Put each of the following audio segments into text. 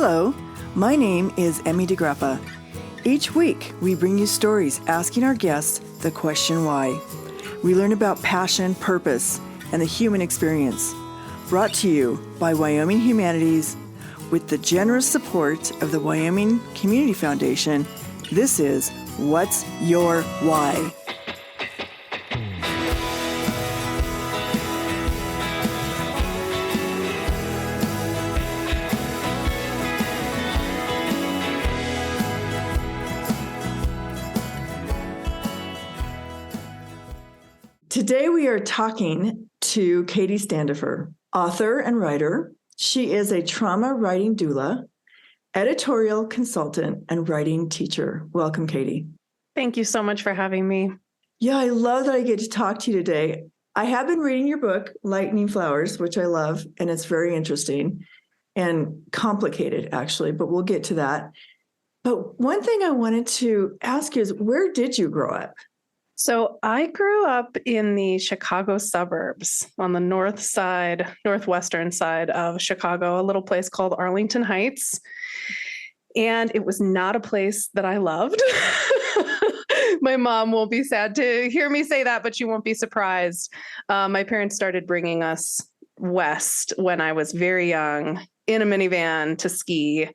Hello, my name is Emmy DeGrappa. Each week, we bring you stories asking our guests the question why. We learn about passion, purpose, and the human experience. Brought to you by Wyoming Humanities with the generous support of the Wyoming Community Foundation. This is What's Your Why? Today we are talking to Katherine Standefer, author and writer. She is a trauma writing doula, editorial consultant, and writing teacher. Welcome, Katie. Thank you so much for having me. Yeah, I love that I get to talk to you today. I have been reading your book, Lightning Flowers, which I love, and it's very interesting and complicated, actually, but we'll get to that. But one thing I wanted to ask you is, where did you grow up? So I grew up in the Chicago suburbs on the northwestern side of Chicago, a little place called Arlington Heights. And it was not a place that I loved. My mom won't be sad to hear me say that, but she won't be surprised. My parents started bringing us west when I was very young in a minivan to ski,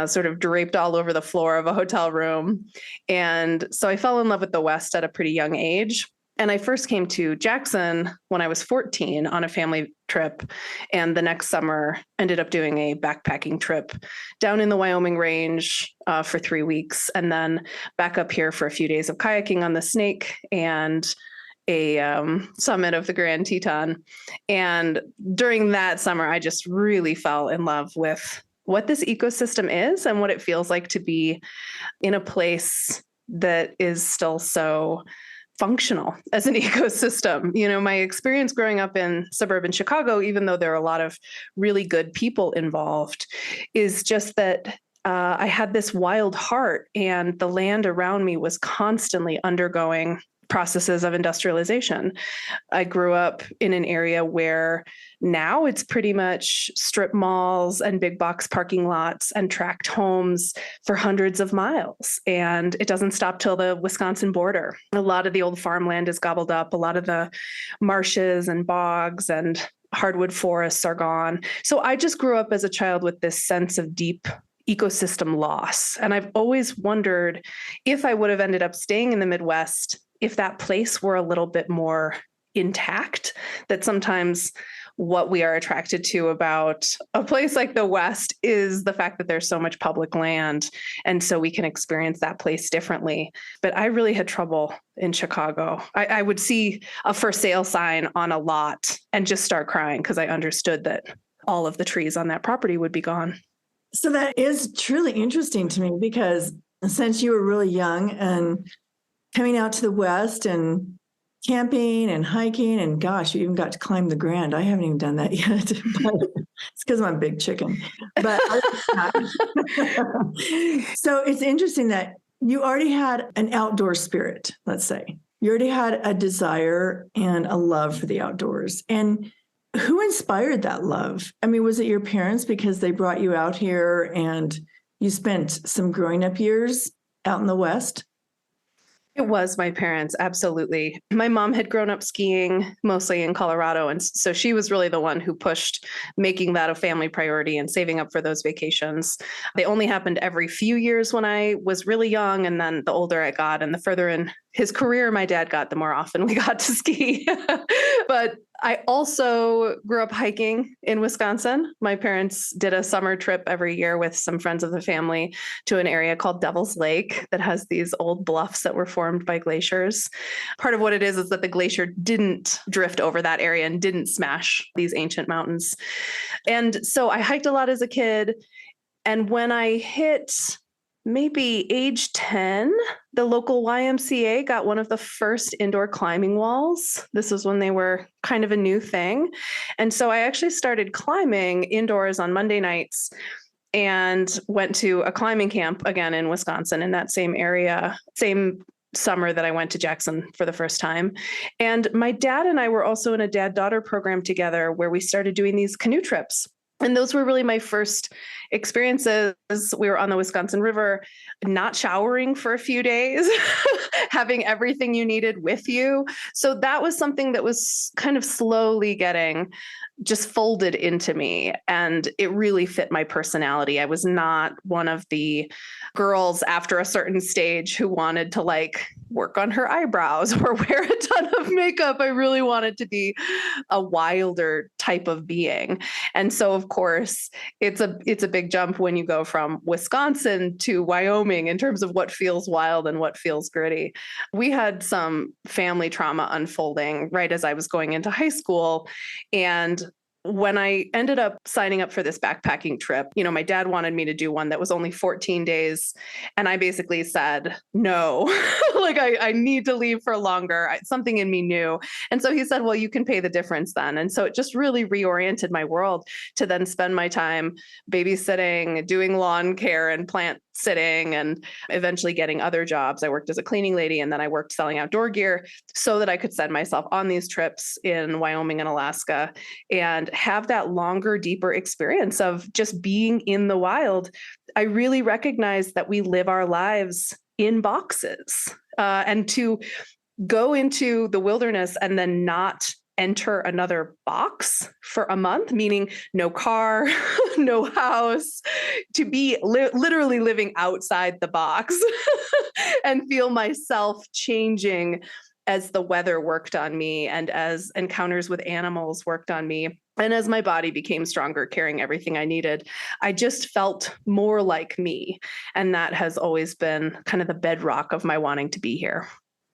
sort of draped all over the floor of a hotel room. And so I fell in love with the West at a pretty young age. And I first came to Jackson when I was 14 on a family trip. And the next summer ended up doing a backpacking trip down in the Wyoming range for 3 weeks, and then back up here for a few days of kayaking on the Snake and a summit of the Grand Teton. And during that summer, I just really fell in love with what this ecosystem is and what it feels like to be in a place that is still so functional as an ecosystem. You know, my experience growing up in suburban Chicago, even though there are a lot of really good people involved, is just that I had this wild heart, and the land around me was constantly undergoing processes of industrialization. I grew up in an area where now it's pretty much strip malls and big box parking lots and tract homes for hundreds of miles. And it doesn't stop till the Wisconsin border. A lot of the old farmland is gobbled up. A lot of the marshes and bogs and hardwood forests are gone. So I just grew up as a child with this sense of deep ecosystem loss. And I've always wondered if I would have ended up staying in the Midwest, if that place were a little bit more intact, that sometimes what we are attracted to about a place like the West is the fact that there's so much public land. And so we can experience that place differently. But I really had trouble in Chicago. I would see a for sale sign on a lot and just start crying because I understood that all of the trees on that property would be gone. So that is truly interesting to me, because since you were really young and coming out to the West and camping and hiking, and gosh, you even got to climb the Grand. I haven't even done that yet, but it's because I'm a big chicken. But so it's interesting that you already had an outdoor spirit, let's say. You already had a desire and a love for the outdoors. And who inspired that love? I mean, was it your parents because they brought you out here and you spent some growing up years out in the West? It was my parents, absolutely. My mom had grown up skiing mostly in Colorado, and so she was really the one who pushed making that a family priority and saving up for those vacations. They only happened every few years when I was really young, and then the older I got and the further in his career my dad got, the more often we got to ski. But I also grew up hiking in Wisconsin. My parents did a summer trip every year with some friends of the family to an area called Devil's Lake that has these old bluffs that were formed by glaciers. Part of what it is that the glacier didn't drift over that area and didn't smash these ancient mountains. And so I hiked a lot as a kid. And when I hit maybe age 10, the local YMCA got one of the first indoor climbing walls. This was when they were kind of a new thing. And so I actually started climbing indoors on Monday nights and went to a climbing camp again in Wisconsin in that same area, same summer that I went to Jackson for the first time. And my dad and I were also in a dad-daughter program together where we started doing these canoe trips And those were really my first experiences. We were on the Wisconsin River, not showering for a few days, having everything you needed with you. So that was something that was kind of slowly getting just folded into me. And it really fit my personality. I was not one of the girls after a certain stage who wanted to like work on her eyebrows or wear a ton of makeup. I really wanted to be a wilder type of being. And so, of course, it's a big jump when you go from Wisconsin to Wyoming in terms of what feels wild and what feels gritty. We had some family trauma unfolding right as I was going into high school. And when I ended up signing up for this backpacking trip, my dad wanted me to do one that was only 14 days. And I basically said, no, like I need to leave for longer. Something in me knew. And so he said, well, you can pay the difference then. And so it just really reoriented my world to then spend my time babysitting, doing lawn care and plant sitting, and eventually getting other jobs. I worked as a cleaning lady, and then I worked selling outdoor gear so that I could send myself on these trips in Wyoming and Alaska and have that longer, deeper experience of just being in the wild. I really recognize that we live our lives in boxes, and to go into the wilderness and then not enter another box for a month, meaning no car, no house, to be literally living outside the box and feel myself changing as the weather worked on me and as encounters with animals worked on me. And as my body became stronger, carrying everything I needed, I just felt more like me. And that has always been kind of the bedrock of my wanting to be here.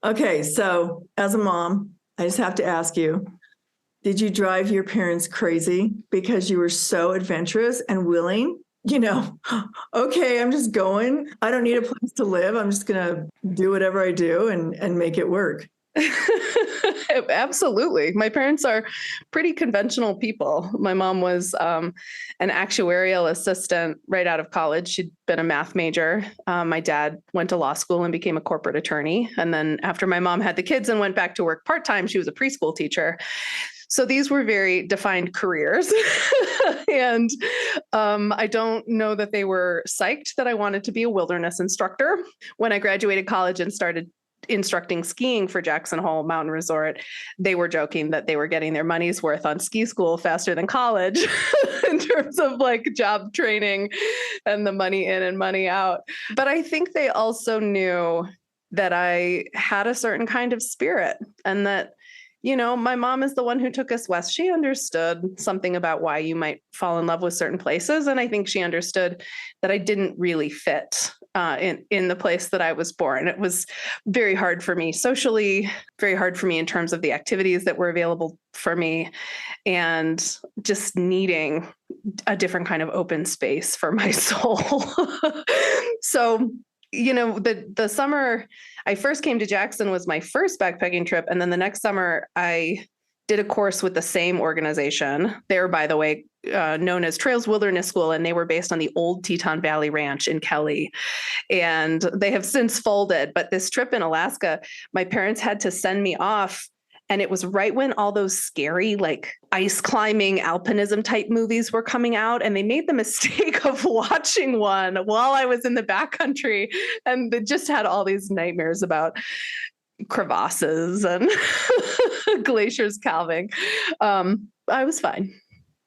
Okay, so as a mom, I just have to ask you, did you drive your parents crazy because you were so adventurous and willing? Okay, I'm just going. I don't need a place to live. I'm just going to do whatever I do and make it work. Absolutely. My parents are pretty conventional people. My mom was an actuarial assistant right out of college. She'd been a math major. My dad went to law school and became a corporate attorney. And then after my mom had the kids and went back to work part-time, she was a preschool teacher. So these were very defined careers. And I don't know that they were psyched that I wanted to be a wilderness instructor. When I graduated college and started instructing skiing for Jackson Hole Mountain Resort, they were joking that they were getting their money's worth on ski school faster than college in terms of like job training and the money in and money out. But I think they also knew that I had a certain kind of spirit, and that my mom is the one who took us west. She understood something about why you might fall in love with certain places. And I think she understood that I didn't really fit in the place that I was born. It was very hard for me socially, very hard for me in terms of the activities that were available for me, and just needing a different kind of open space for my soul. So the summer I first came to Jackson was my first backpacking trip. And then the next summer I did a course with the same organization. They're, by the way, known as Trails Wilderness School, and they were based on the old Teton Valley Ranch in Kelly. And they have since folded. But this trip in Alaska, my parents had to send me off. And it was right when all those scary, like ice climbing, alpinism type movies were coming out. And they made the mistake of watching one while I was in the backcountry. And they just had all these nightmares about crevasses and glaciers calving. I was fine.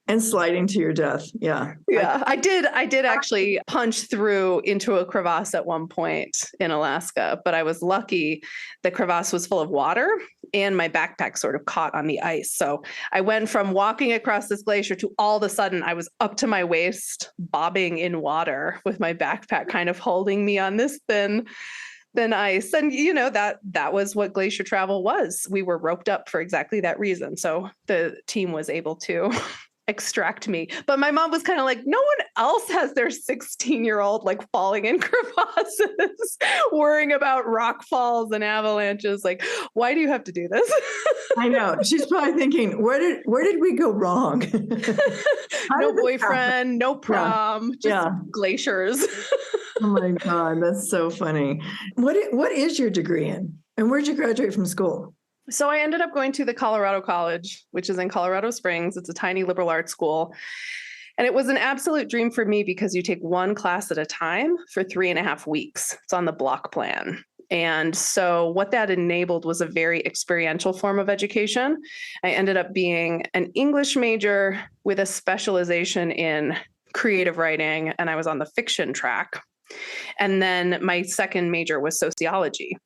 And sliding to your death. Yeah. Yeah. I did actually punch through into a crevasse at one point in Alaska, but I was lucky. The crevasse was full of water and my backpack sort of caught on the ice. So I went from walking across this glacier to all of a sudden I was up to my waist, bobbing in water with my backpack kind of holding me on this thin ice. And that was what glacier travel was. We were roped up for exactly that reason. So the team was able to extract me. But my mom was kind of like, no one else has their 16-year-old like falling in crevasses, worrying about rock falls and avalanches. Like, why do you have to do this? I know. She's probably thinking, where did we go wrong? No boyfriend, no prom, just glaciers. Oh my God, that's so funny. What is your degree in? And where'd you graduate from school? So I ended up going to the Colorado College, which is in Colorado Springs. It's a tiny liberal arts school. And it was an absolute dream for me because you take one class at a time for 3.5 weeks. It's on the block plan. And so what that enabled was a very experiential form of education. I ended up being an English major with a specialization in creative writing, and I was on the fiction track. And then my second major was sociology.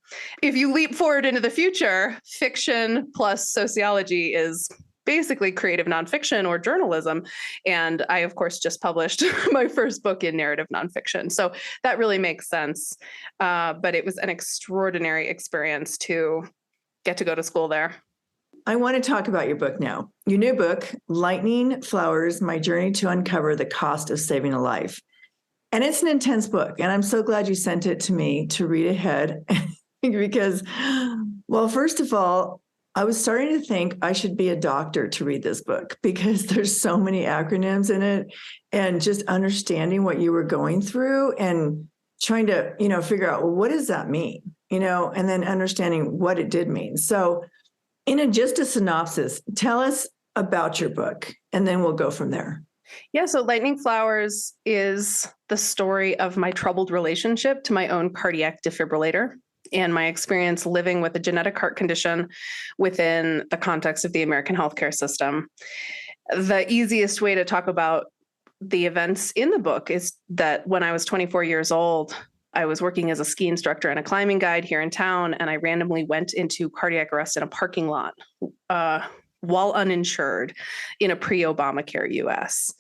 If you leap forward into the future, fiction plus sociology is basically creative nonfiction or journalism. And I, of course, just published my first book in narrative nonfiction. So that really makes sense. But it was an extraordinary experience to get to go to school there. I want to talk about your book now. Your new book, Lightning Flowers, My Journey to Uncover the Cost of Saving a Life. And it's an intense book. And I'm so glad you sent it to me to read ahead because, well, first of all, I was starting to think I should be a doctor to read this book because there's so many acronyms in it, and just understanding what you were going through and trying to, figure out, well, what does that mean? And then understanding what it did mean. So just a synopsis, tell us about your book, and then we'll go from there. Yeah, so Lightning Flowers is the story of my troubled relationship to my own cardiac defibrillator and my experience living with a genetic heart condition within the context of the American healthcare system. The easiest way to talk about the events in the book is that when I was 24 years old, I was working as a ski instructor and a climbing guide here in town, and I randomly went into cardiac arrest in a parking lot while uninsured in a pre-Obamacare US.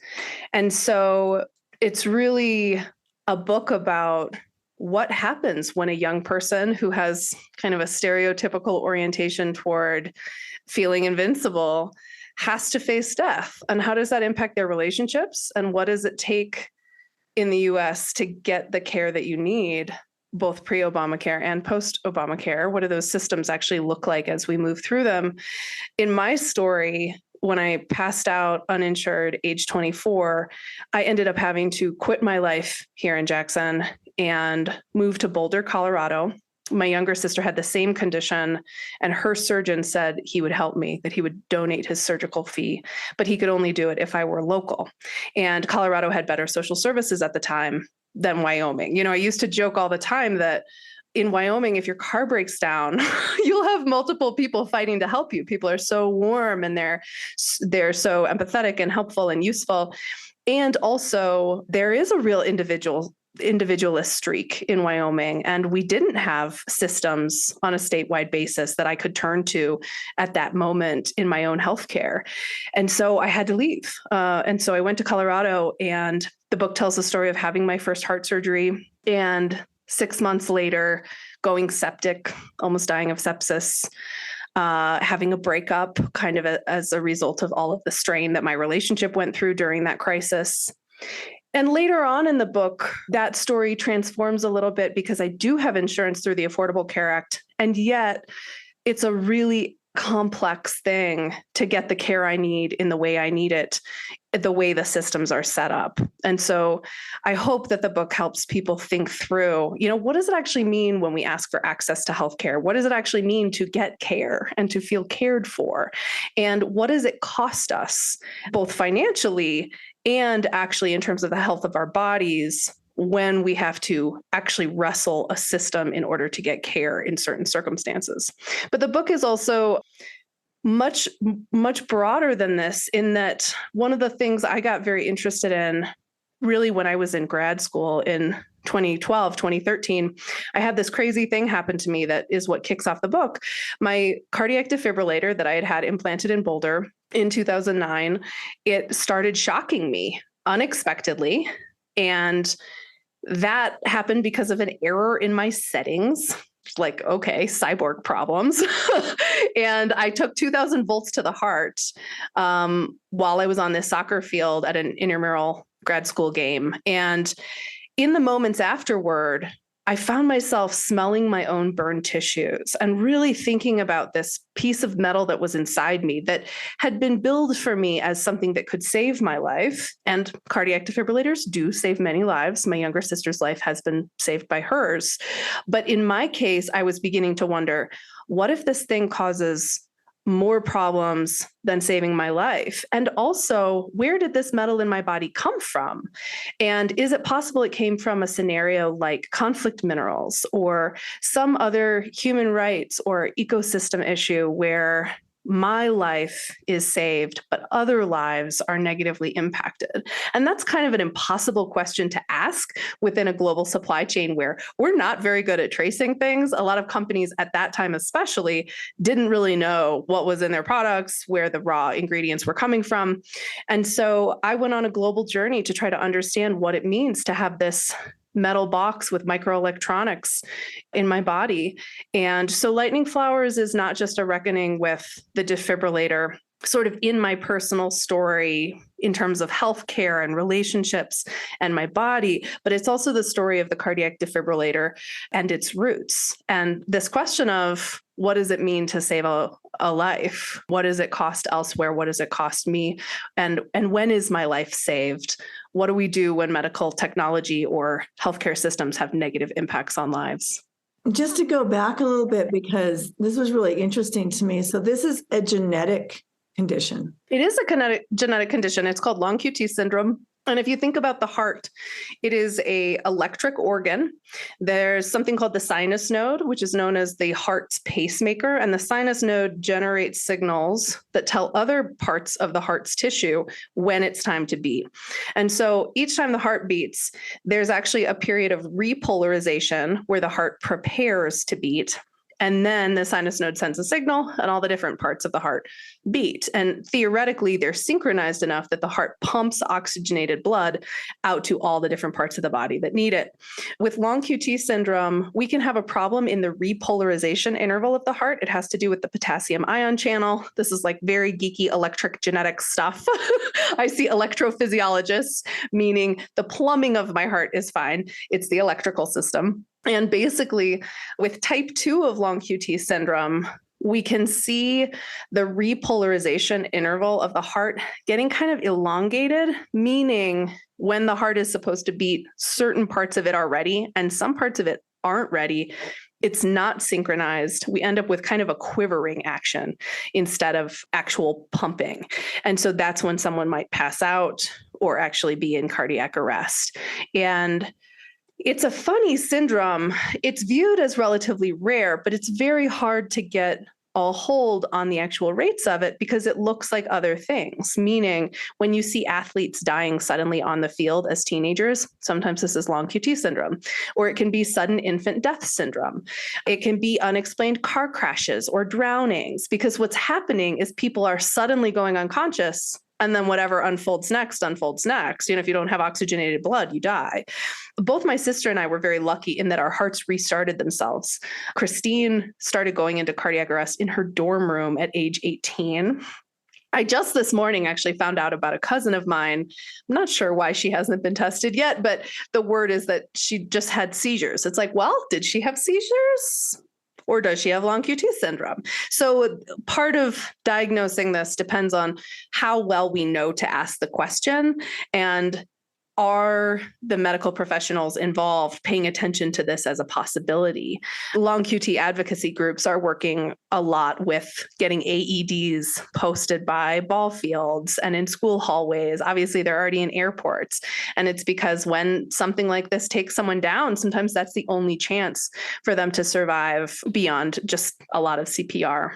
And so it's really a book about what happens when a young person who has kind of a stereotypical orientation toward feeling invincible has to face death, and how does that impact their relationships, and what does it take in the US to get the care that you need, both pre-Obamacare and post-Obamacare? What do those systems actually look like as we move through them? In my story, when I passed out uninsured, age 24, I ended up having to quit my life here in Jackson and move to Boulder, Colorado. My younger sister had the same condition, and her surgeon said he would help me, that he would donate his surgical fee, but he could only do it if I were local. And Colorado had better social services at the time than Wyoming. I used to joke all the time that in Wyoming, if your car breaks down, you'll have multiple people fighting to help you. People are so warm, and they're so empathetic and helpful and useful. And also, there is a real individualist streak in Wyoming, and we didn't have systems on a statewide basis that I could turn to at that moment in my own healthcare. And so I had to leave. And so I went to Colorado, and the book tells the story of having my first heart surgery, and 6 months later, going septic, almost dying of sepsis, having a breakup kind of as a result of all of the strain that my relationship went through during that crisis. And later on in the book, that story transforms a little bit because I do have insurance through the Affordable Care Act. And yet it's a really complex thing to get the care I need in the way I need it, the way the systems are set up. And so I hope that the book helps people think through, what does it actually mean when we ask for access to healthcare? What does it actually mean to get care and to feel cared for? And what does it cost us, both financially and actually in terms of the health of our bodies, when we have to actually wrestle a system in order to get care in certain circumstances? But the book is also much, much broader than this, in that one of the things I got very interested in really when I was in grad school in 2012, 2013, I had this crazy thing happen to me that is what kicks off the book. My cardiac defibrillator that I had implanted in Boulder in 2009, it started shocking me unexpectedly. And that happened because of an error in my settings. Like, okay, cyborg problems. And I took 2000 volts to the heart while I was on this soccer field at an intramural grad school game. And in the moments afterward, I found myself smelling my own burned tissues and really thinking about this piece of metal that was inside me that had been billed for me as something that could save my life. And cardiac defibrillators do save many lives. My younger sister's life has been saved by hers. But in my case, I was beginning to wonder, what if this thing causes more problems than saving my life? And also, where did this metal in my body come from? And is it possible it came from a scenario like conflict minerals or some other human rights or ecosystem issue where my life is saved, but other lives are negatively impacted? And that's kind of an impossible question to ask within a global supply chain where we're not very good at tracing things. A lot of companies at that time, especially, didn't really know what was in their products, where the raw ingredients were coming from. And so I went on a global journey to try to understand what it means to have this metal box with microelectronics in my body. And so Lightning Flowers is not just a reckoning with the defibrillator sort of in my personal story in terms of healthcare and relationships and my body, but it's also the story of the cardiac defibrillator and its roots. And this question of what does it mean to save a life? What does it cost elsewhere? What does it cost me? And when is my life saved? What do we do when medical technology or healthcare systems have negative impacts on lives? Just to go back a little bit, because this was really interesting to me. So this is a genetic condition. It is a genetic condition. It's called long QT syndrome. And if you think about the heart, it is an electric organ. There's something called the sinus node, which is known as the heart's pacemaker. And the sinus node generates signals that tell other parts of the heart's tissue when it's time to beat. And so each time the heart beats, there's actually a period of repolarization where the heart prepares to beat. And then the sinus node sends a signal and all the different parts of the heart beat. And theoretically, they're synchronized enough that the heart pumps oxygenated blood out to all the different parts of the body that need it. With long QT syndrome, we can have a problem in the repolarization interval of the heart. It has to do with the potassium ion channel. This is like very geeky electric genetic stuff. I see electrophysiologists, meaning the plumbing of my heart is fine. It's the electrical system. And basically, with type 2 of long QT syndrome, we can see the repolarization interval of the heart getting kind of elongated, meaning when the heart is supposed to beat, certain parts of it are ready and some parts of it aren't ready. It's not synchronized. We end up with kind of a quivering action instead of actual pumping. And so that's when someone might pass out or actually be in cardiac arrest. And it's a funny syndrome. It's viewed as relatively rare, but it's very hard to get a hold on the actual rates of it because it looks like other things, meaning when you see athletes dying suddenly on the field as teenagers, sometimes this is long QT syndrome, or it can be sudden infant death syndrome. It can be unexplained car crashes or drownings, because what's happening is people are suddenly going unconscious. And then whatever unfolds next, unfolds next. If you don't have oxygenated blood, you die. Both my sister and I were very lucky in that our hearts restarted themselves. Christine started going into cardiac arrest in her dorm room at age 18. I just this morning actually found out about a cousin of mine. I'm not sure why she hasn't been tested yet, but the word is that she just had seizures. It's like, well, did she have seizures? Or does she have long QT syndrome? So part of diagnosing this depends on how well we know to ask the question, and are the medical professionals involved paying attention to this as a possibility? Long QT advocacy groups are working a lot with getting AEDs posted by ball fields and in school hallways. Obviously, they're already in airports. And it's because when something like this takes someone down, sometimes that's the only chance for them to survive beyond just a lot of CPR.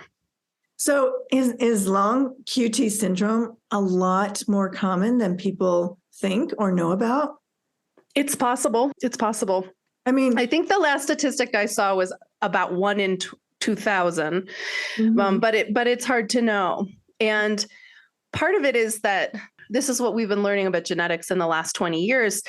So is long QT syndrome a lot more common than people think or know about? It's possible. It's possible. I mean, I think the last statistic I saw was about 1 in 2,000, but it's hard to know. And part of it is that this is what we've been learning about genetics in the last 20 years.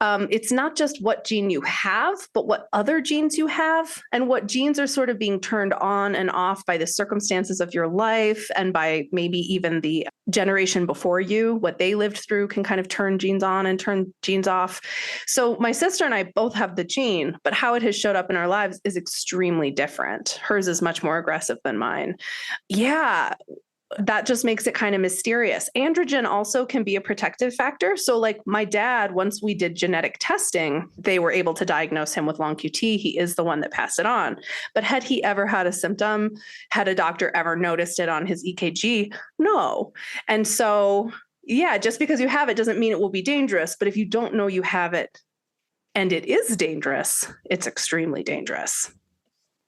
It's not just what gene you have, but what other genes you have, and what genes are sort of being turned on and off by the circumstances of your life and by maybe even the generation before you. What they lived through can kind of turn genes on and turn genes off. So my sister and I both have the gene, but how it has showed up in our lives is extremely different. Hers is much more aggressive than mine. Yeah. that just makes it kind of mysterious. Androgen also can be a protective factor. So like my dad, once we did genetic testing, they were able to diagnose him with long QT. He is the one that passed it on. But had he ever had a symptom, had a doctor ever noticed it on his EKG? No. And so, yeah, just because you have it doesn't mean it will be dangerous. But if you don't know you have it and it is dangerous, it's extremely dangerous.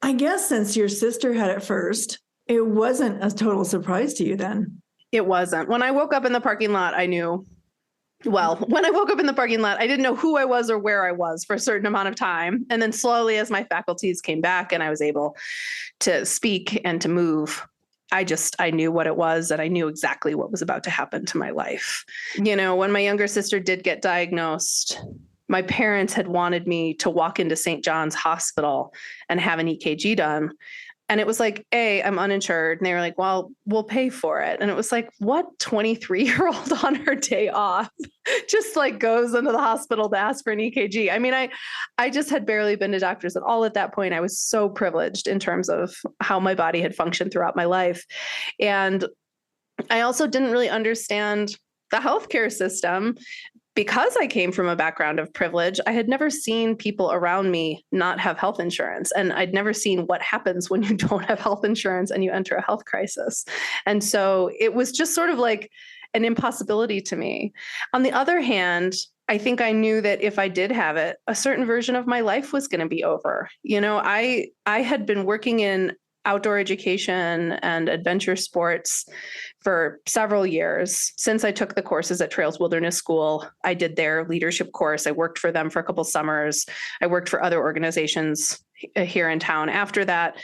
I guess since your sister had it first, it wasn't a total surprise to you then. It wasn't. When I woke up in the parking lot, I knew. Well, when I woke up in the parking lot, I didn't know who I was or where I was for a certain amount of time. And then slowly, as my faculties came back and I was able to speak and to move, I knew what it was, and I knew exactly what was about to happen to my life. You know, when my younger sister did get diagnosed, my parents had wanted me to walk into St. John's Hospital and have an EKG done. And it was like, I'm uninsured. And they were like, well, we'll pay for it. And it was like, what 23-year-old on her day off just like goes into the hospital to ask for an EKG? I mean, I just had barely been to doctors at all at that point. I was so privileged in terms of how my body had functioned throughout my life. And I also didn't really understand the healthcare system. Because I came from a background of privilege, I had never seen people around me not have health insurance. And I'd never seen what happens when you don't have health insurance and you enter a health crisis. And so it was just sort of like an impossibility to me. On the other hand, I think I knew that if I did have it, a certain version of my life was going to be over. You know, I had been working in outdoor education and adventure sports for several years. Since I took the courses at Trails Wilderness School, I did their leadership course. I worked for them for a couple summers. I worked for other organizations here in town after that.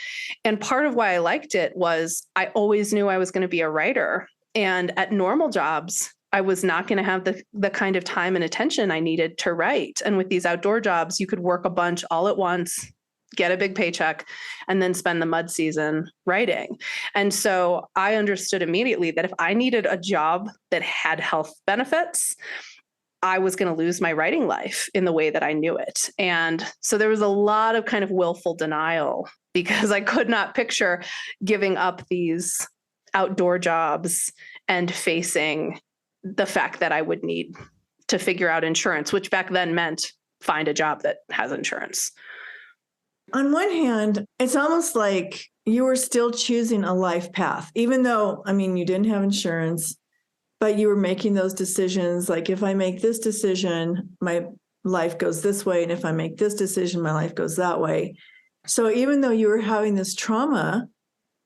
And part of why I liked it was I always knew I was going to be a writer. And at normal jobs, I was not going to have the kind of time and attention I needed to write. And with these outdoor jobs, you could work a bunch all at once, get a big paycheck, and then spend the mud season writing. And so I understood immediately that if I needed a job that had health benefits, I was going to lose my writing life in the way that I knew it. And so there was a lot of kind of willful denial because I could not picture giving up these outdoor jobs and facing the fact that I would need to figure out insurance, which back then meant find a job that has insurance. On one hand, it's almost like you were still choosing a life path, even though, I mean, you didn't have insurance, but you were making those decisions. Like, if I make this decision, my life goes this way. And if I make this decision, my life goes that way. So even though you were having this trauma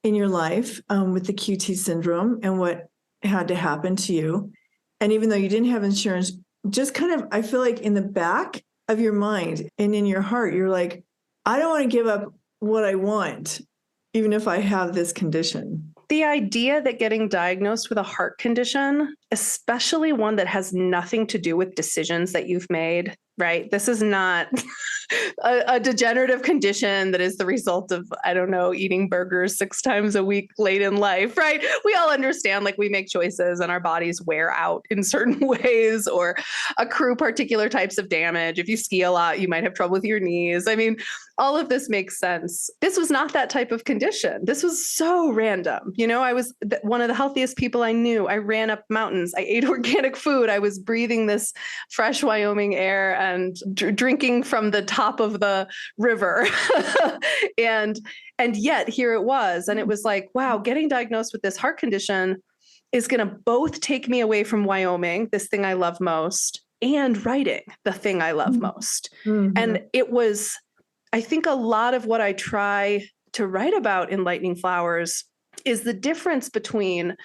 in your life with the QT syndrome and what had to happen to you, and even though you didn't have insurance, just kind of, I feel like in the back of your mind and in your heart, you're like, I don't want to give up what I want, even if I have this condition. The idea that getting diagnosed with a heart condition, especially one that has nothing to do with decisions that you've made, right? This is not a degenerative condition that is the result of, I don't know, eating burgers 6 times a week late in life, right? We all understand, like, we make choices and our bodies wear out in certain ways or accrue particular types of damage. If you ski a lot, you might have trouble with your knees. I mean, all of this makes sense. This was not that type of condition. This was so random. You know, I was one of the healthiest people I knew. I ran up mountains. I ate organic food. I was breathing this fresh Wyoming air and drinking from the top of the river. and yet here it was. And it was like, wow, getting diagnosed with this heart condition is going to both take me away from Wyoming, this thing I love most, and writing, the thing I love most. Mm-hmm. And it was, I think, a lot of what I try to write about in Lightning Flowers is the difference between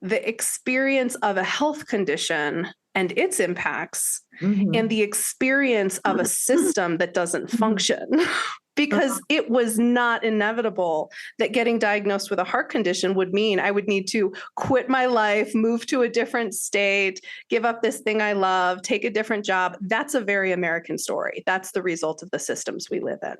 the experience of a health condition and its impacts, mm-hmm. and the experience of a system that doesn't function. Because it was not inevitable that getting diagnosed with a heart condition would mean I would need to quit my life, move to a different state, give up this thing I love, take a different job. That's a very American story. That's the result of the systems we live in.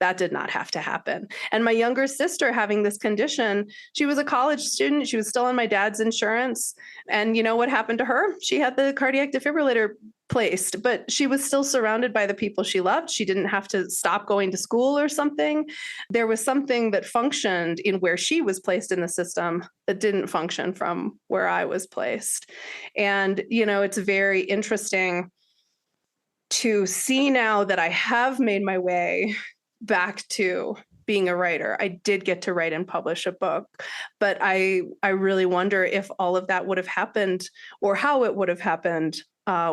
That did not have to happen. And my younger sister having this condition, she was a college student. She was still on my dad's insurance. And you know what happened to her? She had the cardiac defibrillator placed, but she was still surrounded by the people she loved. She didn't have to stop going to school or something. There was something that functioned in where she was placed in the system that didn't function from where I was placed. And, it's very interesting to see now that I have made my way back to being a writer. I did get to write and publish a book, but I really wonder if all of that would have happened or how it would have happened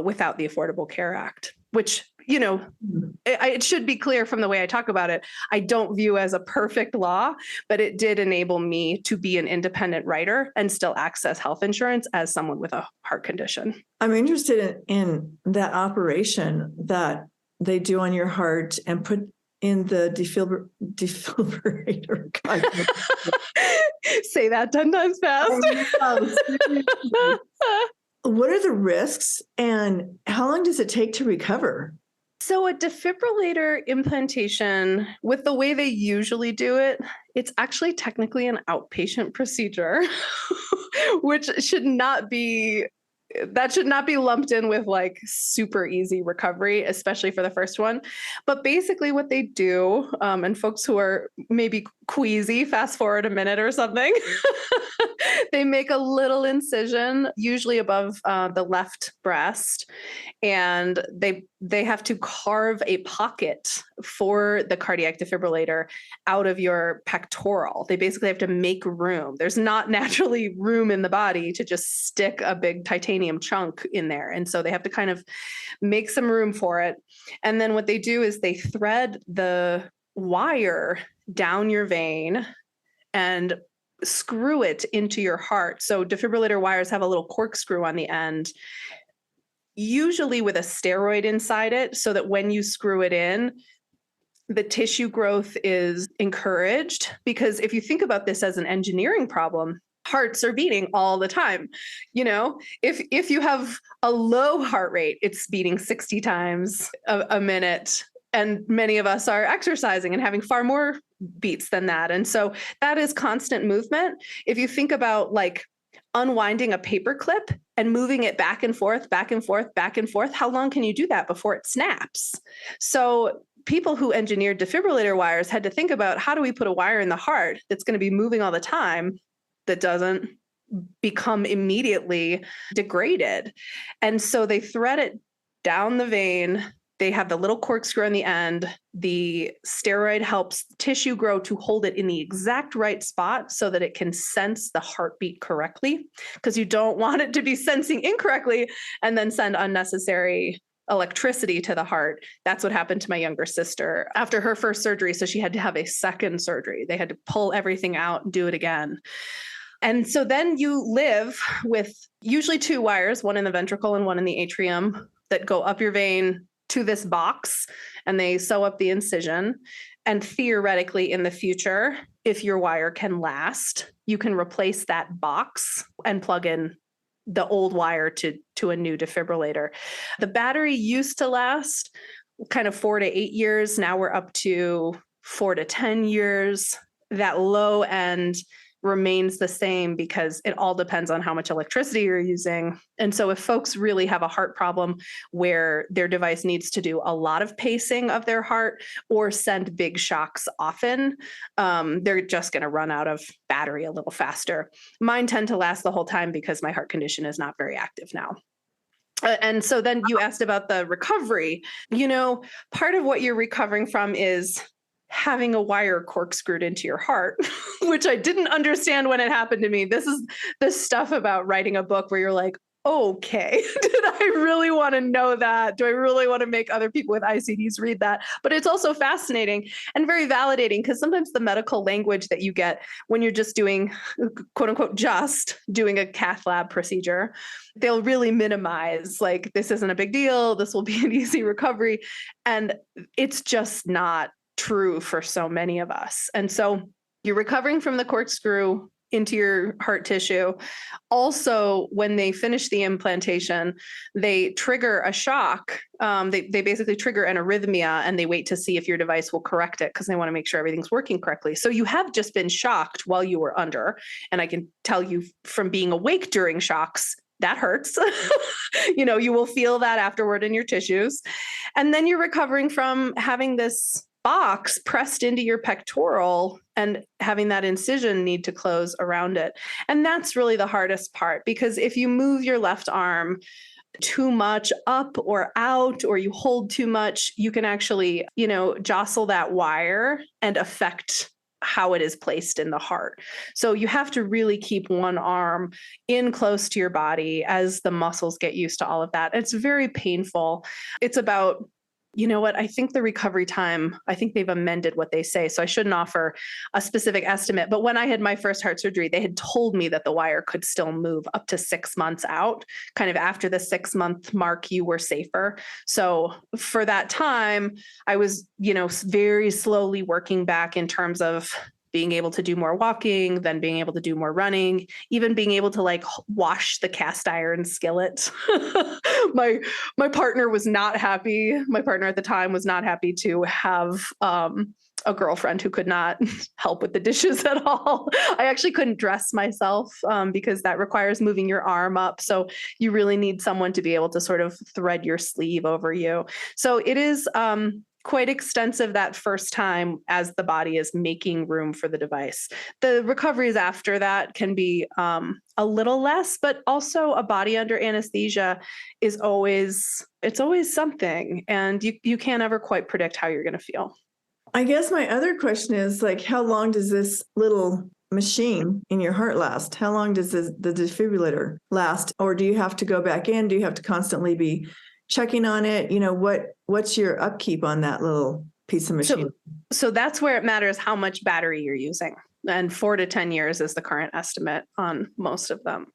without the Affordable Care Act, which, it should be clear from the way I talk about it, I don't view as a perfect law, but it did enable me to be an independent writer and still access health insurance as someone with a heart condition. I'm interested in that operation that they do on your heart and put in the defibrillator. Say that 10 times fast. What are the risks and how long does it take to recover? So a defibrillator implantation, with the way they usually do it, it's actually technically an outpatient procedure, which should not be lumped in with like super easy recovery, especially for the first one. But basically what they do, and folks who are maybe queasy, fast forward a minute or something, they make a little incision, usually above the left breast, and they have to carve a pocket for the cardiac defibrillator out of your pectoral. They basically have to make room. There's not naturally room in the body to just stick a big titanium chunk in there. And so they have to kind of make some room for it. And then what they do is they thread the wire down your vein and screw it into your heart. So defibrillator wires have a little corkscrew on the end, usually with a steroid inside it, so that when you screw it in, the tissue growth is encouraged. Because if you think about this as an engineering problem, hearts are beating all the time. If you have a low heart rate, it's beating 60 times a minute. And many of us are exercising and having far more beats than that. And so that is constant movement. If you think about like unwinding a paper clip and moving it back and forth, back and forth, back and forth, how long can you do that before it snaps? So people who engineered defibrillator wires had to think about, how do we put a wire in the heart that's going to be moving all the time that doesn't become immediately degraded? And so they thread it down the vein. They have the little corkscrew on the end. The steroid helps tissue grow to hold it in the exact right spot so that it can sense the heartbeat correctly, because you don't want it to be sensing incorrectly and then send unnecessary electricity to the heart. That's what happened to my younger sister after her first surgery. So she had to have a second surgery. They had to pull everything out and do it again. And so then you live with usually two wires, one in the ventricle and one in the atrium, that go up your vein to this box, and they sew up the incision. And theoretically, in the future, if your wire can last, you can replace that box and plug in the old wire to a new defibrillator. The battery used to last kind of 4 to 8 years. Now we're up to 4 to 10 years. That low end remains the same because it all depends on how much electricity you're using. And so if folks really have a heart problem where their device needs to do a lot of pacing of their heart or send big shocks often, they're just going to run out of battery a little faster. Mine tend to last the whole time because my heart condition is not very active now. And so then you asked about the recovery. Part of what you're recovering from is having a wire corkscrewed into your heart, which I didn't understand when it happened to me. This is the stuff about writing a book where you're like, okay, did I really want to know that? Do I really want to make other people with ICDs read that? But it's also fascinating and very validating, because sometimes the medical language that you get when you're just doing, quote unquote, just doing a cath lab procedure, they'll really minimize, like, this isn't a big deal, this will be an easy recovery. And it's just not true for so many of us. And so you're recovering from the corkscrew into your heart tissue. Also, when they finish the implantation, they trigger a shock. They basically trigger an arrhythmia, and they wait to see if your device will correct it because they want to make sure everything's working correctly. So you have just been shocked while you were under. And I can tell you from being awake during shocks, that hurts. You will feel that afterward in your tissues. And then you're recovering from having this box pressed into your pectoral and having that incision need to close around it. And that's really the hardest part, because if you move your left arm too much up or out, or you hold too much, you can actually, jostle that wire and affect how it is placed in the heart. So you have to really keep one arm in close to your body as the muscles get used to all of that. It's very painful. It's about, I think the recovery time, I think they've amended what they say. So I shouldn't offer a specific estimate. But when I had my first heart surgery, they had told me that the wire could still move up to 6 months out. Kind of after the 6-month mark, you were safer. So for that time, I was, very slowly working back in terms of being able to do more walking, then being able to do more running, even being able to wash the cast iron skillet. My partner was not happy. My partner at the time was not happy to have a girlfriend who could not help with the dishes at all. I actually couldn't dress myself because that requires moving your arm up. So you really need someone to be able to sort of thread your sleeve over you. So it is quite extensive that first time as the body is making room for the device. The recoveries after that can be a little less, but also a body under anesthesia is always something. And you can't ever quite predict how you're going to feel. I guess my other question is how long does this little machine in your heart last? How long does the defibrillator last? Or do you have to go back in? Do you have to constantly be checking on it? What's your upkeep on that little piece of machine? So that's where it matters how much battery you're using. And 4 to 10 years is the current estimate on most of them.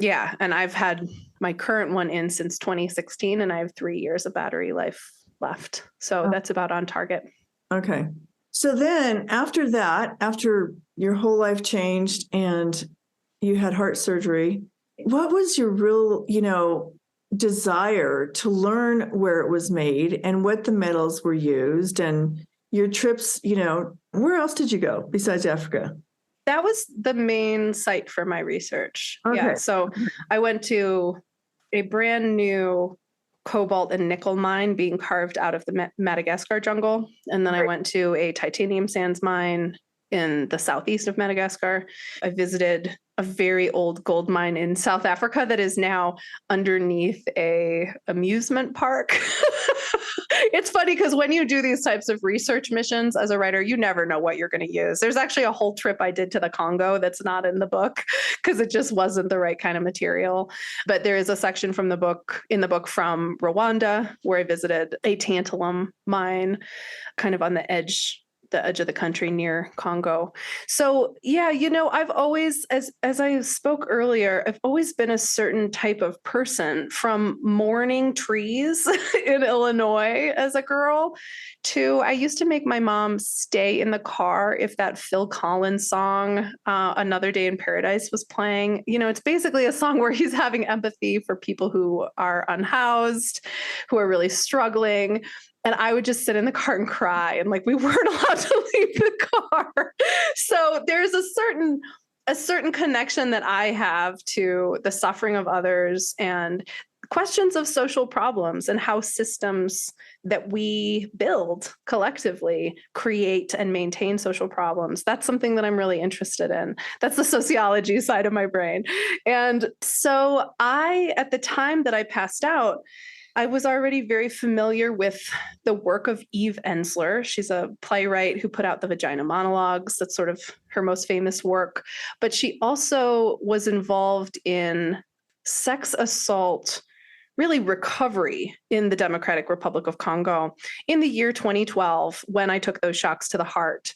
Yeah. And I've had my current one in since 2016, and I have 3 years of battery life left. So that's about on target. Okay. So then after that, after your whole life changed and you had heart surgery, what was your real, desire to learn where it was made and what the metals were used, and your trips, where else did you go besides Africa? That was the main site for my research. Okay. Yeah. So I went to a brand new cobalt and nickel mine being carved out of the Madagascar jungle. And then I went to a titanium sands mine in the southeast of Madagascar. I visited a very old gold mine in South Africa that is now underneath a amusement park. It's funny because when you do these types of research missions as a writer, you never know what you're going to use. There's actually a whole trip I did to the Congo that's not in the book because it just wasn't the right kind of material. But there is a section in the book from Rwanda where I visited a tantalum mine kind of on the edge of the country near Congo. So yeah, I've always, as I spoke earlier, I've always been a certain type of person, from mourning trees in Illinois as a girl to I used to make my mom stay in the car if that Phil Collins song, Another Day in Paradise, was playing. It's basically a song where he's having empathy for people who are unhoused, who are really struggling. And I would just sit in the car and cry, and we weren't allowed to leave the car. So there's a certain connection that I have to the suffering of others and questions of social problems and how systems that we build collectively create and maintain social problems. That's something that I'm really interested in. That's the sociology side of my brain. And so at the time that I passed out, I was already very familiar with the work of Eve Ensler. She's a playwright who put out the Vagina Monologues. That's sort of her most famous work. But she also was involved in sex assault, really recovery in the Democratic Republic of Congo. In the year 2012, when I took those shocks to the heart,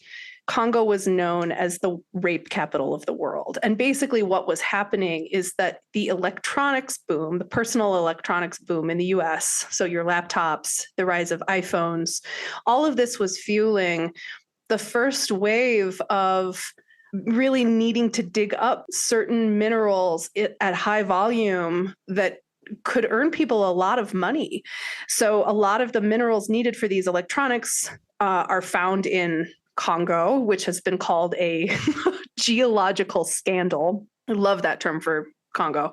Congo was known as the rape capital of the world. And basically what was happening is that the electronics boom, the personal electronics boom in the US, so your laptops, the rise of iPhones, all of this was fueling the first wave of really needing to dig up certain minerals at high volume that could earn people a lot of money. So a lot of the minerals needed for these electronics are found in Congo, which has been called a geological scandal. I love that term for Congo.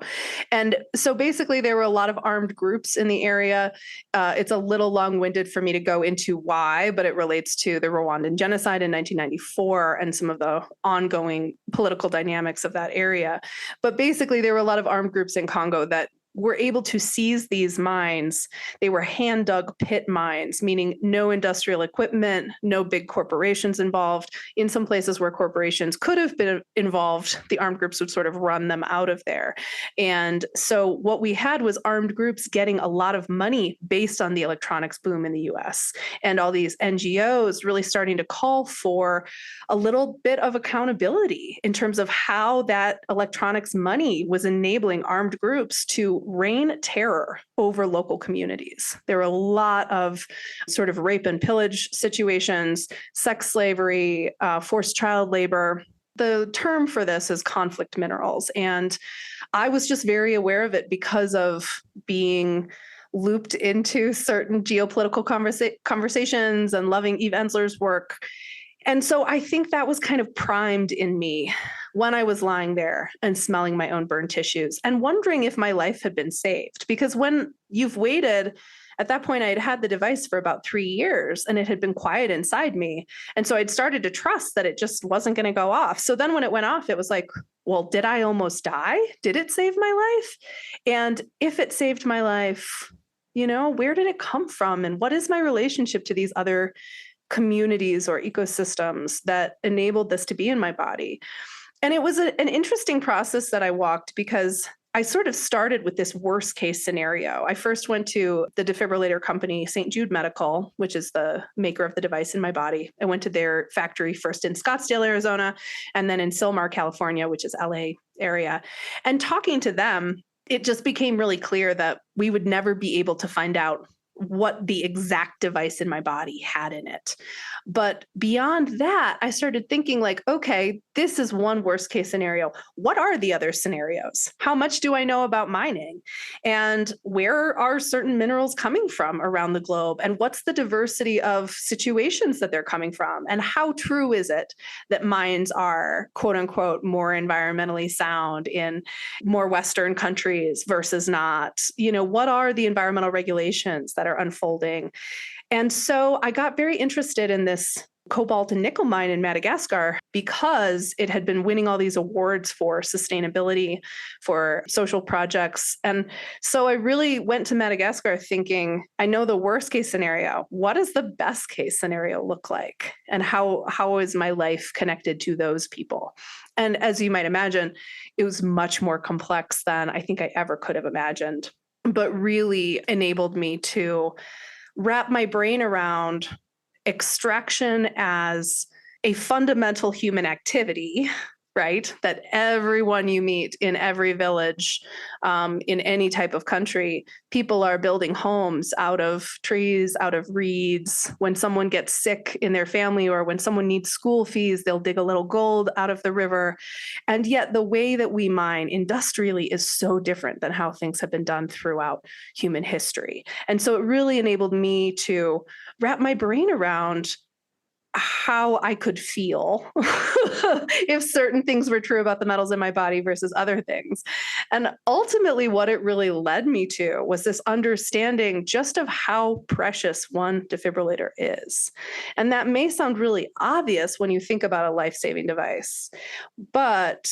And so basically there were a lot of armed groups in the area. It's a little long-winded for me to go into why, but it relates to the Rwandan genocide in 1994 and some of the ongoing political dynamics of that area. But basically there were a lot of armed groups in Congo that were able to seize these mines. They were hand-dug pit mines, meaning no industrial equipment, no big corporations involved. In some places where corporations could have been involved, the armed groups would sort of run them out of there. And so what we had was armed groups getting a lot of money based on the electronics boom in the US, and all these NGOs really starting to call for a little bit of accountability in terms of how that electronics money was enabling armed groups to reign terror over local communities. There were a lot of sort of rape and pillage situations, sex slavery, forced child labor. The term for this is conflict minerals. And I was just very aware of it because of being looped into certain geopolitical conversations and loving Eve Ensler's work. And so I think that was kind of primed in me when I was lying there and smelling my own burned tissues and wondering if my life had been saved. Because when you've waited, at that point, I had had the device for about 3 years and it had been quiet inside me. And so I'd started to trust that it just wasn't going to go off. So then when it went off, it was like, well, did I almost die? Did it save my life? And if it saved my life, where did it come from? And what is my relationship to these other communities or ecosystems that enabled this to be in my body? And it was an interesting process that I walked because I sort of started with this worst case scenario. I first went to the defibrillator company, St. Jude Medical, which is the maker of the device in my body. I went to their factory first in Scottsdale, Arizona, and then in Sylmar, California, which is LA area. And talking to them, it just became really clear that we would never be able to find out what the exact device in my body had in it. But beyond that, I started thinking like, okay, this is one worst case scenario. What are the other scenarios? How much do I know about mining? And where are certain minerals coming from around the globe? And what's the diversity of situations that they're coming from? And how true is it that mines are, quote unquote, more environmentally sound in more Western countries versus not? What are the environmental regulations that are unfolding? And so I got very interested in this cobalt and nickel mine in Madagascar because it had been winning all these awards for sustainability, for social projects. And so I really went to Madagascar thinking, I know the worst case scenario. What does the best case scenario look like? And how is my life connected to those people? And as you might imagine, it was much more complex than I think I ever could have imagined, but really enabled me to wrap my brain around extraction as a fundamental human activity, right? That everyone you meet in every village, in any type of country, people are building homes out of trees, out of reeds. When someone gets sick in their family or when someone needs school fees, they'll dig a little gold out of the river. And yet the way that we mine industrially is so different than how things have been done throughout human history. And so it really enabled me to wrap my brain around how I could feel if certain things were true about the metals in my body versus other things. And ultimately, what it really led me to was this understanding just of how precious one defibrillator is. And that may sound really obvious when you think about a life-saving device, but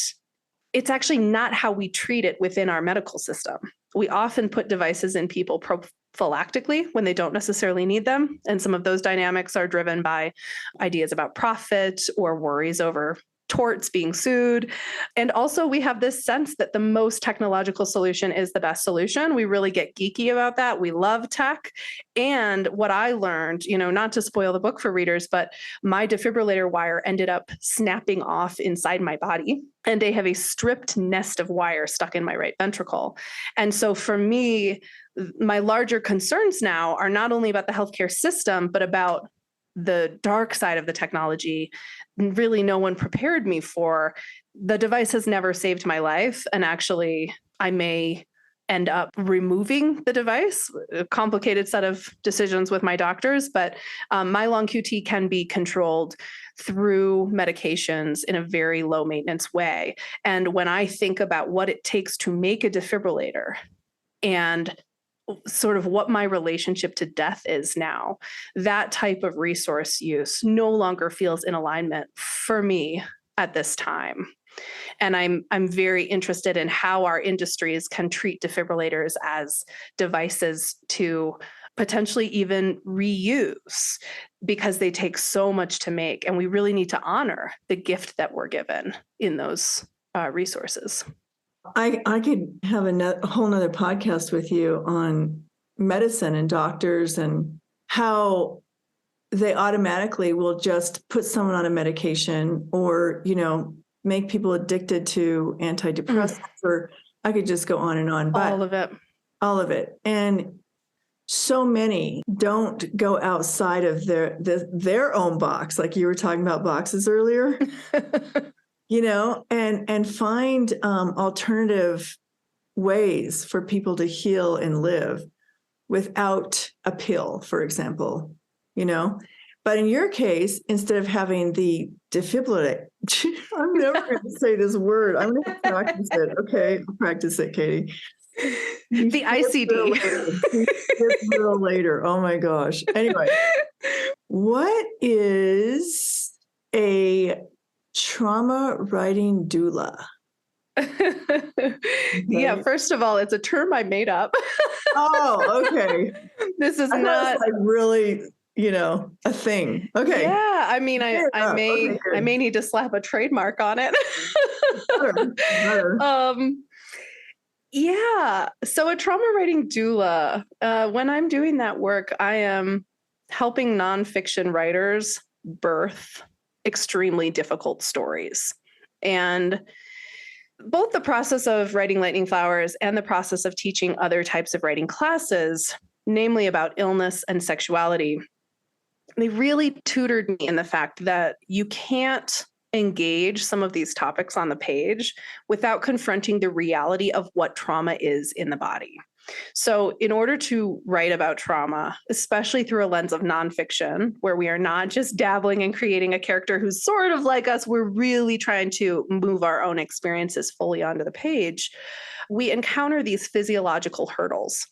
it's actually not how we treat it within our medical system. We often put devices in people prophylactically when they don't necessarily need them. And some of those dynamics are driven by ideas about profit or worries over torts being sued. And also we have this sense that the most technological solution is the best solution. We really get geeky about that. We love tech. And what I learned, not to spoil the book for readers, but my defibrillator wire ended up snapping off inside my body. And they have a stripped nest of wire stuck in my right ventricle. And so for me, my larger concerns now are not only about the healthcare system, but about the dark side of the technology. Really, no one prepared me for. The device has never saved my life. And actually, I may end up removing the device, a complicated set of decisions with my doctors, but my long QT can be controlled through medications in a very low maintenance way. And when I think about what it takes to make a defibrillator and sort of what my relationship to death is now, that type of resource use no longer feels in alignment for me at this time. And I'm very interested in how our industries can treat defibrillators as devices to potentially even reuse, because they take so much to make, and we really need to honor the gift that we're given in those resources. I could have a whole nother podcast with you on medicine and doctors and how they automatically will just put someone on a medication or, make people addicted to antidepressants, or I could just go on and on. But all of it. And so many don't go outside of their own box, like you were talking about boxes earlier. And find alternative ways for people to heal and live without a pill, for example, But in your case, instead of having the defibrillator, I'm never going to say this word. I'm going to practice it. Okay, I'll practice it, Katie. The ICD. Defibrillator. Oh my gosh. Anyway, what is a trauma writing doula? Yeah, first of all, it's a term I made up. Oh, okay. This is not like really, a thing. Okay. Yeah, I mean, I may need to slap a trademark on it. Better. Yeah. So a trauma writing doula, when I'm doing that work, I am helping nonfiction writers birth extremely difficult stories. And both the process of writing Lightning Flowers and the process of teaching other types of writing classes, namely about illness and sexuality, they really tutored me in the fact that you can't engage some of these topics on the page without confronting the reality of what trauma is in the body. So in order to write about trauma, especially through a lens of nonfiction, where we are not just dabbling and creating a character who's sort of like us, we're really trying to move our own experiences fully onto the page, we encounter these physiological hurdles.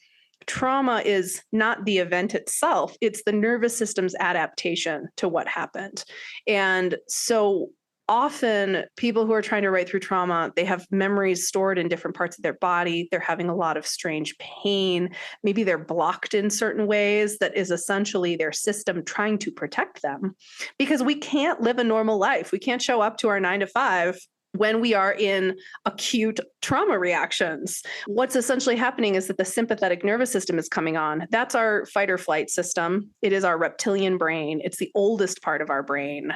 Trauma is not the event itself, it's the nervous system's adaptation to what happened. And so often people who are trying to write through trauma, they have memories stored in different parts of their body. They're having a lot of strange pain. Maybe they're blocked in certain ways that is essentially their system trying to protect them, because we can't live a normal life. We can't show up to our 9 to 5 when we are in acute trauma reactions. What's essentially happening is that the sympathetic nervous system is coming on. That's our fight or flight system. It is our reptilian brain. It's the oldest part of our brain.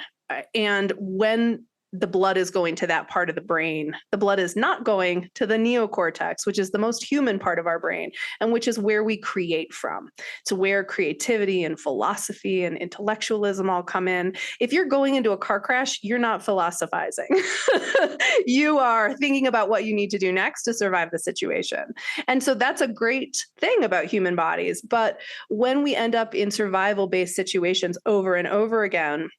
And when the blood is going to that part of the brain, the blood is not going to the neocortex, which is the most human part of our brain, and which is where we create from. It's where creativity and philosophy and intellectualism all come in. If you're going into a car crash, you're not philosophizing. You are thinking about what you need to do next to survive the situation. And so that's a great thing about human bodies. But when we end up in survival-based situations over and over again,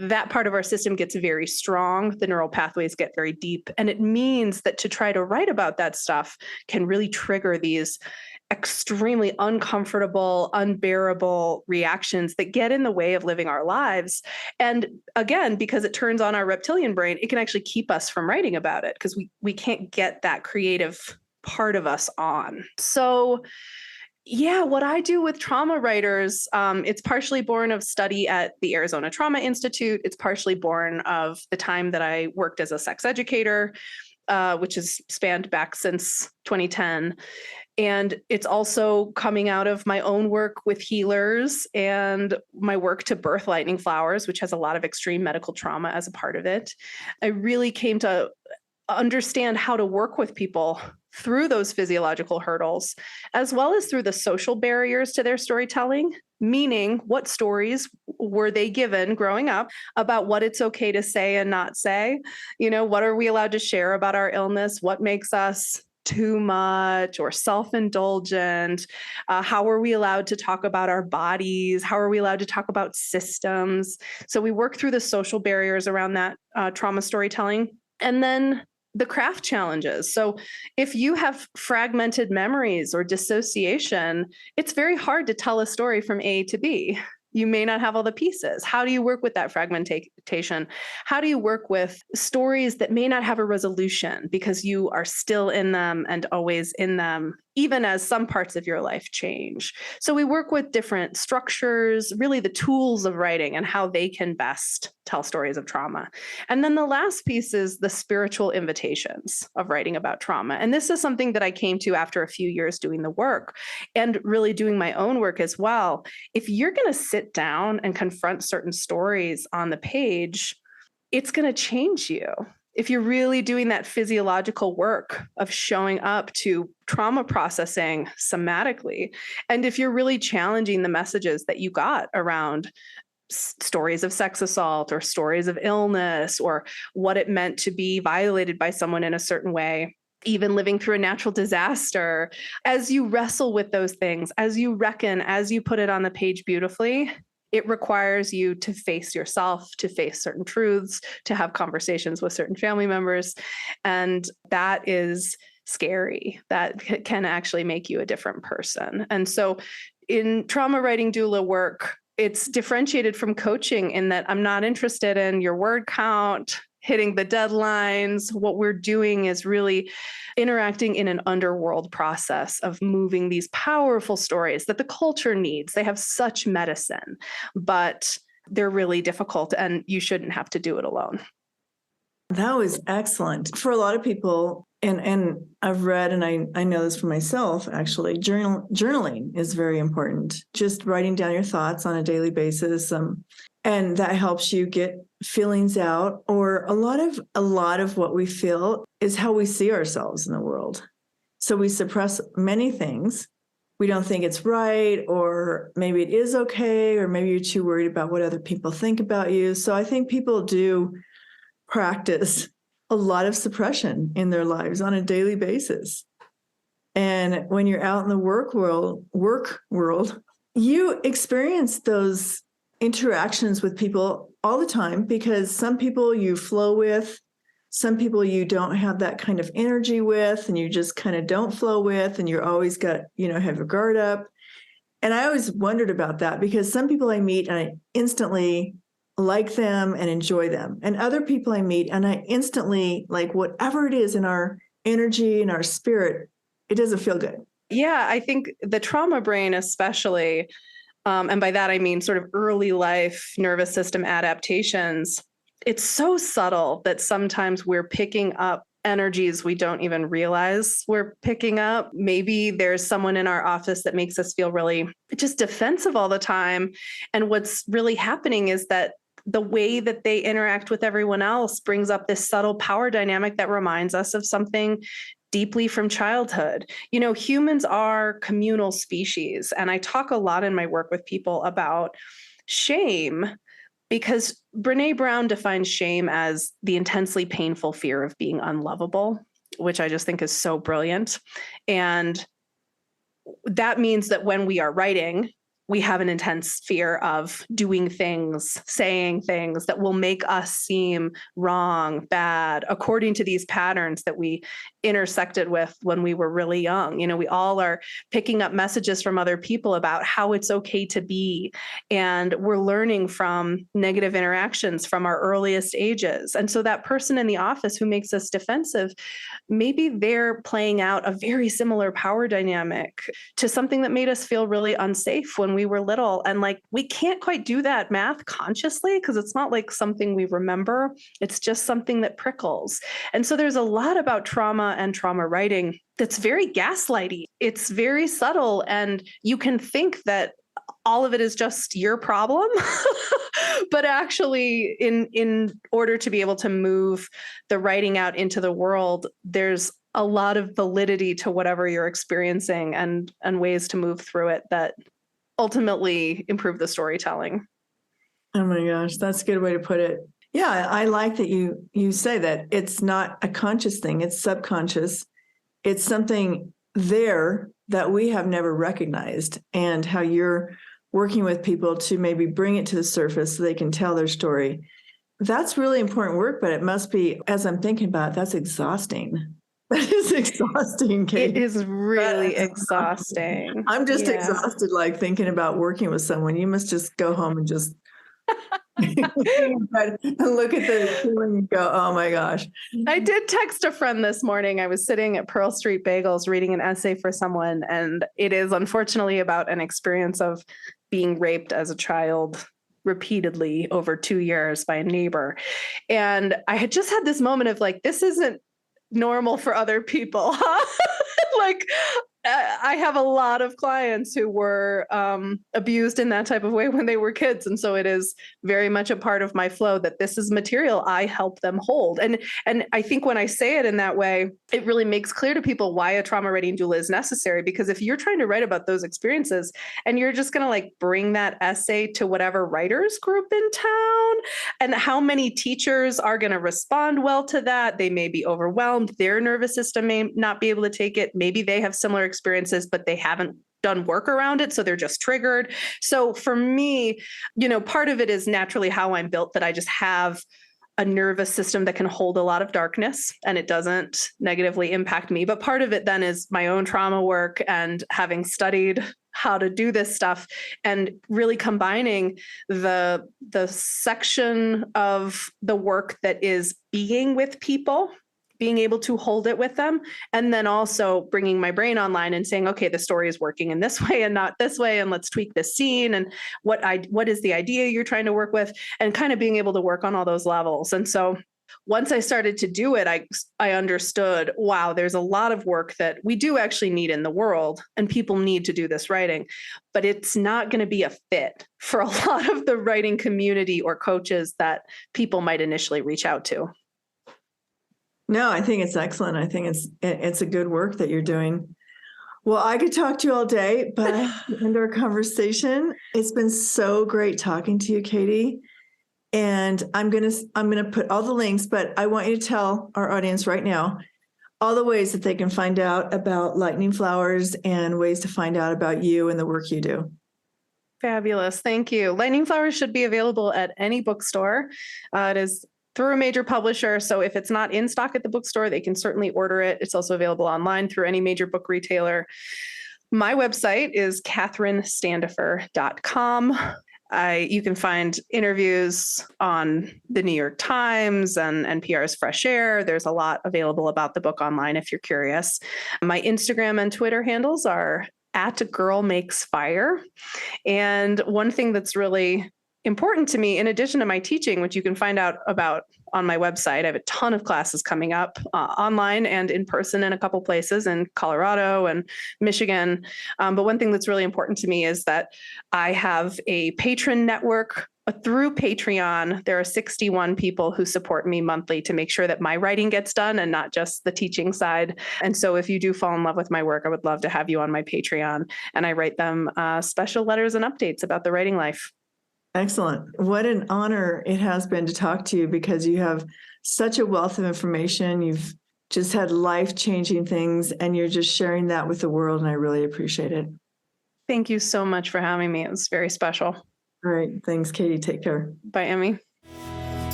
that part of our system gets very strong. The neural pathways get very deep. And it means that to try to write about that stuff can really trigger these extremely uncomfortable, unbearable reactions that get in the way of living our lives. And again, because it turns on our reptilian brain, it can actually keep us from writing about it because we can't get that creative part of us on. So yeah, what I do with trauma writers, it's partially born of study at the Arizona Trauma Institute. It's partially born of the time that I worked as a sex educator, which has spanned back since 2010. And it's also coming out of my own work with healers and my work to birth Lightning Flowers, which has a lot of extreme medical trauma as a part of it. I really came to understand how to work with people through those physiological hurdles, as well as through the social barriers to their storytelling, meaning what stories were they given growing up about what it's okay to say and not say? What are we allowed to share about our illness? What makes us too much or self-indulgent? How are we allowed to talk about our bodies? How are we allowed to talk about systems? So we work through the social barriers around that trauma storytelling. And then the craft challenges. So if you have fragmented memories or dissociation, it's very hard to tell a story from A to B. You may not have all the pieces. How do you work with that fragmentation? How do you work with stories that may not have a resolution because you are still in them and always in them, even as some parts of your life change? So we work with different structures, really the tools of writing and how they can best tell stories of trauma. And then the last piece is the spiritual invitations of writing about trauma. And this is something that I came to after a few years doing the work and really doing my own work as well. If you're going to sit down and confront certain stories on the page, it's going to change you. If you're really doing that physiological work of showing up to trauma processing somatically, and if you're really challenging the messages that you got around stories of sex assault or stories of illness or what it meant to be violated by someone in a certain way, even living through a natural disaster, as you wrestle with those things, as you reckon, as you put it on the page beautifully, it requires you to face yourself, to face certain truths, to have conversations with certain family members. And that is scary. That can actually make you a different person. And so in trauma writing doula work, it's differentiated from coaching in that I'm not interested in your word count, hitting the deadlines. What we're doing is really interacting in an underworld process of moving these powerful stories that the culture needs. They have such medicine, but they're really difficult and you shouldn't have to do it alone. That was excellent. For a lot of people, and I've read, and I know this for myself, actually, journaling is very important. Just writing down your thoughts on a daily basis. And that helps you get feelings out, or a lot of what we feel is how we see ourselves in the world. So we suppress many things. We don't think it's right, or maybe it is okay, or maybe you're too worried about what other people think about you. So I think people do practice a lot of suppression in their lives on a daily basis. And when you're out in the work world, you experience those interactions with people all the time, because some people you flow with, some people you don't have that kind of energy with, and you just kind of don't flow with, and you're always got, have your guard up. And I always wondered about that, because some people I meet and I instantly like them and enjoy them. And other people I meet and I instantly, like, whatever it is in our energy and our spirit, it doesn't feel good. Yeah, I think the trauma brain especially, and by that I mean sort of early life nervous system adaptations, it's so subtle that sometimes we're picking up energies we don't even realize we're picking up. Maybe there's someone in our office that makes us feel really just defensive all the time. And what's really happening is that the way that they interact with everyone else brings up this subtle power dynamic that reminds us of something deeply from childhood. Humans are communal species. And I talk a lot in my work with people about shame, because Brené Brown defines shame as the intensely painful fear of being unlovable, which I just think is so brilliant. And that means that when we are writing, we have an intense fear of doing things, saying things that will make us seem wrong, bad, according to these patterns that we intersected with when we were really young. We all are picking up messages from other people about how it's okay to be. And we're learning from negative interactions from our earliest ages. And so that person in the office who makes us defensive, maybe they're playing out a very similar power dynamic to something that made us feel really unsafe when we were little. And we can't quite do that math consciously, because it's not like something we remember. It's just something that prickles. And so there's a lot about trauma and trauma writing that's very gaslighty. It's very subtle. And you can think that all of it is just your problem. But actually, in order to be able to move the writing out into the world, there's a lot of validity to whatever you're experiencing and ways to move through it that ultimately improve the storytelling. Oh my gosh, that's a good way to put it. Yeah, I like that you say that it's not a conscious thing, it's subconscious. it's something there that we have never recognized, and how you're working with people to maybe bring it to the surface so they can tell their story. That's really important work, but it must be, as I'm thinking about it, that's exhausting. That is exhausting, Kate. It is really exhausting. I'm just exhausted, like thinking about working with someone. You must just go home and just and look at the ceiling and go, oh my gosh. I did text a friend this morning. I was sitting at Pearl Street Bagels reading an essay for someone, and it is unfortunately about an experience of being raped as a child repeatedly over 2 years by a neighbor. And I had just had this moment of like, this isn't normal for other people. Like, I have a lot of clients who were abused in that type of way when they were kids. And so it is very much a part of my flow that this is material I help them hold. And I think when I say it in that way, it really makes clear to people why a trauma writing doula is necessary. Because if you're trying to write about those experiences and you're just going to like bring that essay to whatever writers group in town, and how many teachers are going to respond well to that, they may be overwhelmed. Their nervous system may not be able to take it. Maybe they have similar experiences, but they haven't done work around it. So they're just triggered. So for me, part of it is naturally how I'm built, that I just have a nervous system that can hold a lot of darkness and it doesn't negatively impact me. But part of it then is my own trauma work and having studied how to do this stuff and really combining the section of the work that is being with people, being able to hold it with them, and then also bringing my brain online and saying, okay, the story is working in this way and not this way, and let's tweak this scene, and what is the idea you're trying to work with, and kind of being able to work on all those levels. And so once I started to do it, I understood, wow, there's a lot of work that we do actually need in the world, and people need to do this writing, but it's not going to be a fit for a lot of the writing community or coaches that people might initially reach out to. No, I think it's excellent. I think it's a good work that you're doing. Well, I could talk to you all day, but I have to end our conversation. It's been so great talking to you, Katie. And I'm gonna put all the links, but I want you to tell our audience right now all the ways that they can find out about Lightning Flowers and ways to find out about you and the work you do. Fabulous. Thank you. Lightning Flowers should be available at any bookstore. It is through a major publisher. So if it's not in stock at the bookstore, they can certainly order it. It's also available online through any major book retailer. My website is katherinestandefer.com. You can find interviews on the New York Times and NPR's Fresh Air. There's a lot available about the book online if you're curious. My Instagram and Twitter handles are @girlmakesfire. And one thing that's really important to me, in addition to my teaching, which you can find out about on my website, I have a ton of classes coming up online and in person in a couple places in Colorado and Michigan. But one thing that's really important to me is that I have a patron network through Patreon. There are 61 people who support me monthly to make sure that my writing gets done and not just the teaching side. And so if you do fall in love with my work, I would love to have you on my Patreon. And I write them special letters and updates about the writing life. Excellent. What an honor it has been to talk to you, because you have such a wealth of information. You've just had life-changing things, and you're just sharing that with the world, and I really appreciate it. Thank you so much for having me. It was very special. All right. Thanks, Katie. Take care. Bye, Emmy.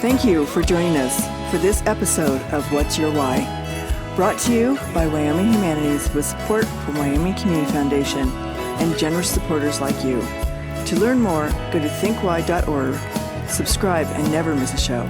Thank you for joining us for this episode of What's Your Why? Brought to you by Wyoming Humanities with support from Wyoming Community Foundation and generous supporters like you. To learn more, go to thinkwhy.org, subscribe, and never miss a show.